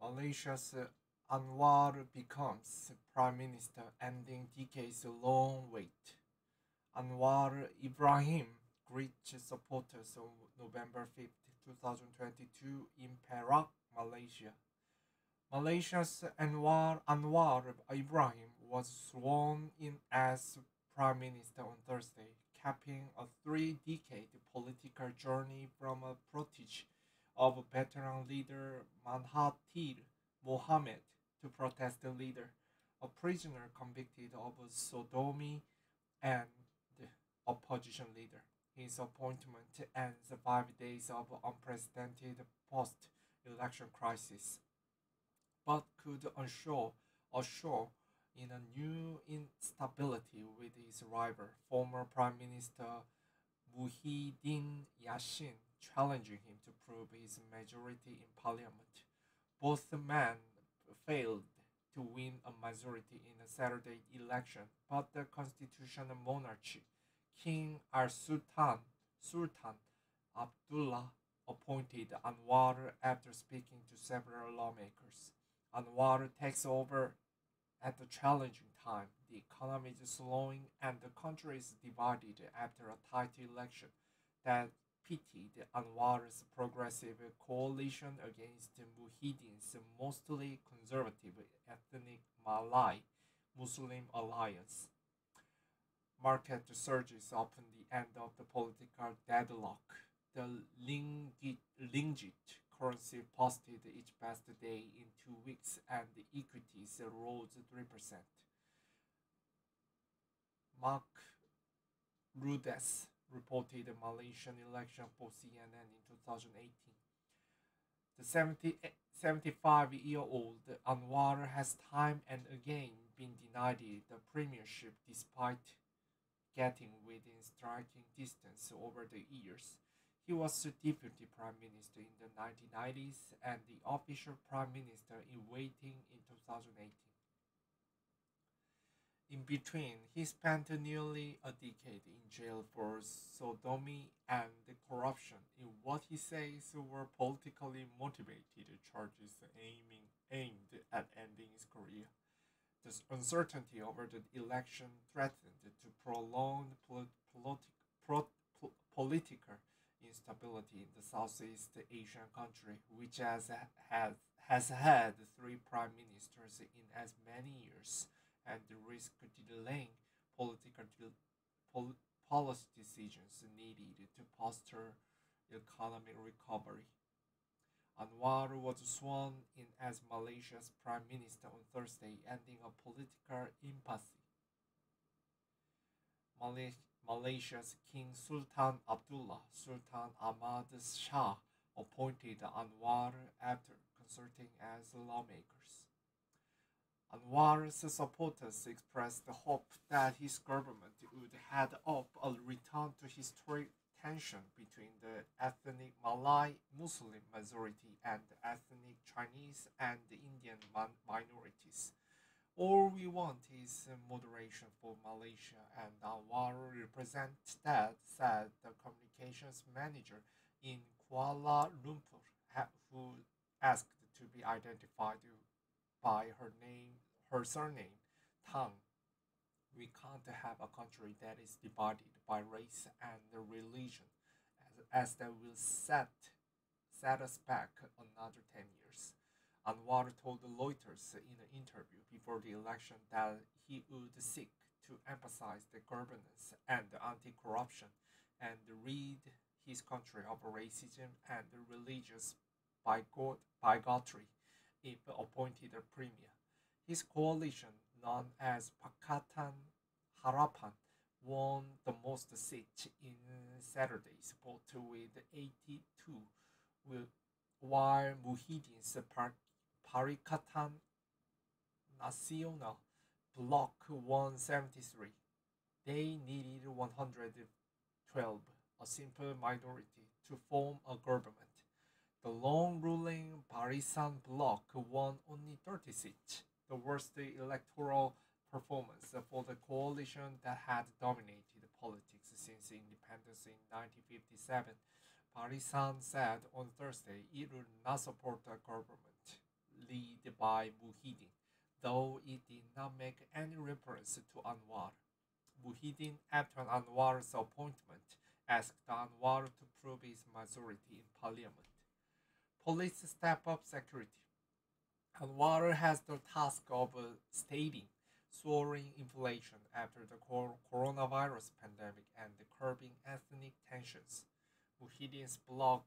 Malaysia's Anwar becomes Prime Minister, ending decades-long wait. Anwar Ibrahim greets supporters on November 5, 2022 in Perak, Malaysia. Malaysia's Anwar Ibrahim was sworn in as Prime Minister on Thursday, capping a three-decade political journey from a protege of veteran leader Mahathir Mohamad to protest leader, a prisoner convicted of sodomy, and the opposition leader. His appointment ends 5 days of unprecedented post-election crisis, but could assure in a new instability with his rival, former Prime Minister Muhyiddin Yassin, challenging him to prove his majority in parliament. Both men failed to win a majority in the Saturday election, but the constitutional monarch, King Sultan Abdullah, appointed Anwar after speaking to several lawmakers. Anwar takes over at a challenging time. The economy is slowing and the country is divided after a tight election that pitted Anwar's progressive coalition against Muhyiddin's mostly conservative ethnic Malay Muslim alliance. Market surges upon the end of the political deadlock. The ringgit currency posted its best day in 2 weeks and the equities rose 3%. Mark Rudes reported the Malaysian election for CNN in 2018. The 75-year-old Anwar has time and again been denied the premiership despite getting within striking distance over the years. He was the deputy prime minister in the 1990s and the official prime minister in waiting in 2018. In between, he spent nearly a decade in jail for sodomy and corruption in what he says were politically motivated charges aimed at ending his career. The uncertainty over the election threatened to prolong political instability in the Southeast Asian country, which has had three prime ministers in as many years, and the risk delaying policy decisions needed to foster economic recovery. Anwar was sworn in as Malaysia's prime minister on Thursday, ending a political impasse. Malaysia's King Sultan Abdullah Sultan Ahmad Shah appointed Anwar after consulting as lawmakers. Anwar's supporters expressed hope that his government would head up a return to historic tension between the ethnic Malay Muslim majority and the ethnic Chinese and Indian minorities. All we want is moderation for Malaysia, and Anwar represents that, said the communications manager in Kuala Lumpur, who asked to be identified by her surname, Tang. We can't have a country that is divided by race and religion, as that will set us back another 10 years. Anwar told Reuters in an interview before the election that he would seek to emphasize the governance and anti-corruption and rid his country of racism and religious bigotry if appointed a premier. His coalition, known as Pakatan Harapan, won the most seats in Saturday's vote with 82, while Muhyiddin's Parikatan Nasional bloc won 73. They needed 112, a simple minority, to form a government. The long-ruling Barisan bloc won only 30 seats, the worst electoral performance for the coalition that had dominated politics since independence in 1957. Barisan said on Thursday it would not support a government led by Muhyiddin, though it did not make any reference to Anwar. Muhyiddin, after Anwar's appointment, asked Anwar to prove his majority in parliament. Police step up security. Anwar has the task of stating soaring inflation after the coronavirus pandemic and curbing ethnic tensions. Muhyiddin's bloc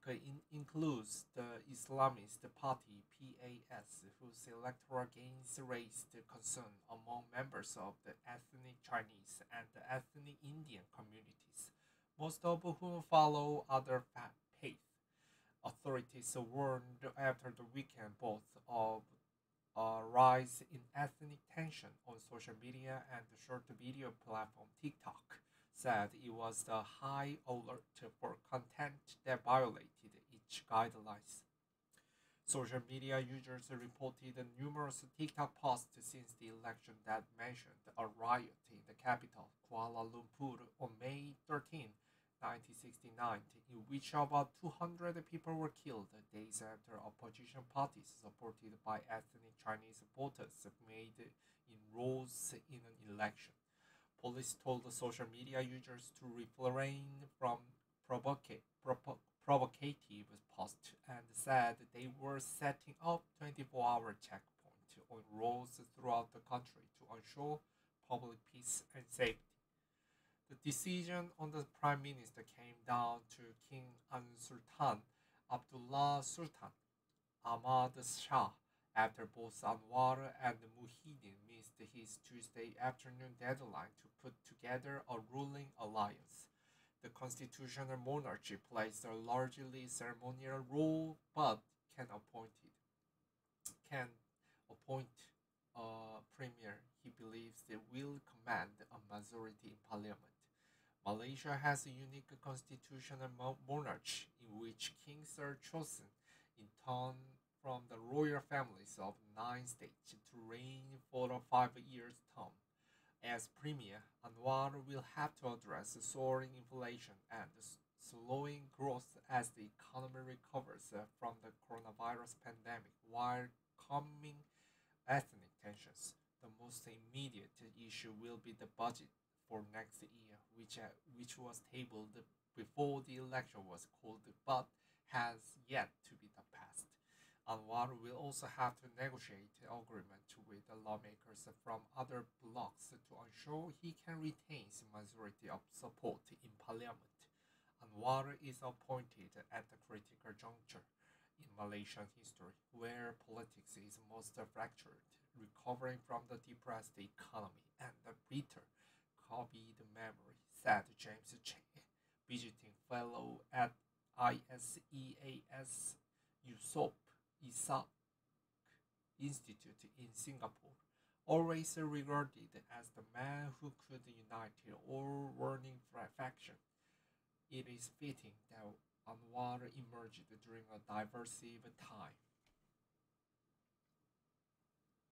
includes the Islamist party PAS, whose electoral gains raised concern among members of the ethnic Chinese and the ethnic Indian communities, most of whom follow other faiths. Authorities warned after the weekend both of a rise in ethnic tension on social media and the short video platform TikTok said it was the high alert for content that violated each guidelines. Social media users reported numerous TikTok posts since the election that mentioned a riot in the capital, Kuala Lumpur, on May 13, 1969, in which about 200 people were killed days after opposition parties supported by ethnic Chinese voters made inroads in an election. Police told the social media users to refrain from provocative posts and said they were setting up 24-hour checkpoints on roads throughout the country to ensure public peace and safety. The decision on the prime minister came down to King Al-Sultan Abdullah Sultan Ahmad Shah after both Anwar and Muhyiddin missed his Tuesday afternoon deadline to put together a ruling alliance. The constitutional monarchy plays a largely ceremonial role, but can appoint a premier he believes they will command a majority in parliament. Malaysia has a unique constitutional monarchy in which kings are chosen in turn from the royal families of 9 states to reign for a 5-year term. As premier, Anwar will have to address soaring inflation and slowing growth as the economy recovers from the coronavirus pandemic while calming ethnic tensions. The most immediate issue will be the budget for next year, which was tabled before the election was called but has yet to be passed. Anwar will also have to negotiate an agreement with the lawmakers from other blocs to ensure he can retain a majority of support in parliament. Anwar is appointed at a critical juncture in Malaysian history, where politics is most fractured, recovering from the depressed economy and the bitter COVID memory, said James Che, visiting fellow at ISEAS Yusof Ishak Institute in Singapore, always regarded as the man who could unite all warring factions. It is fitting that Anwar emerged during a divisive time.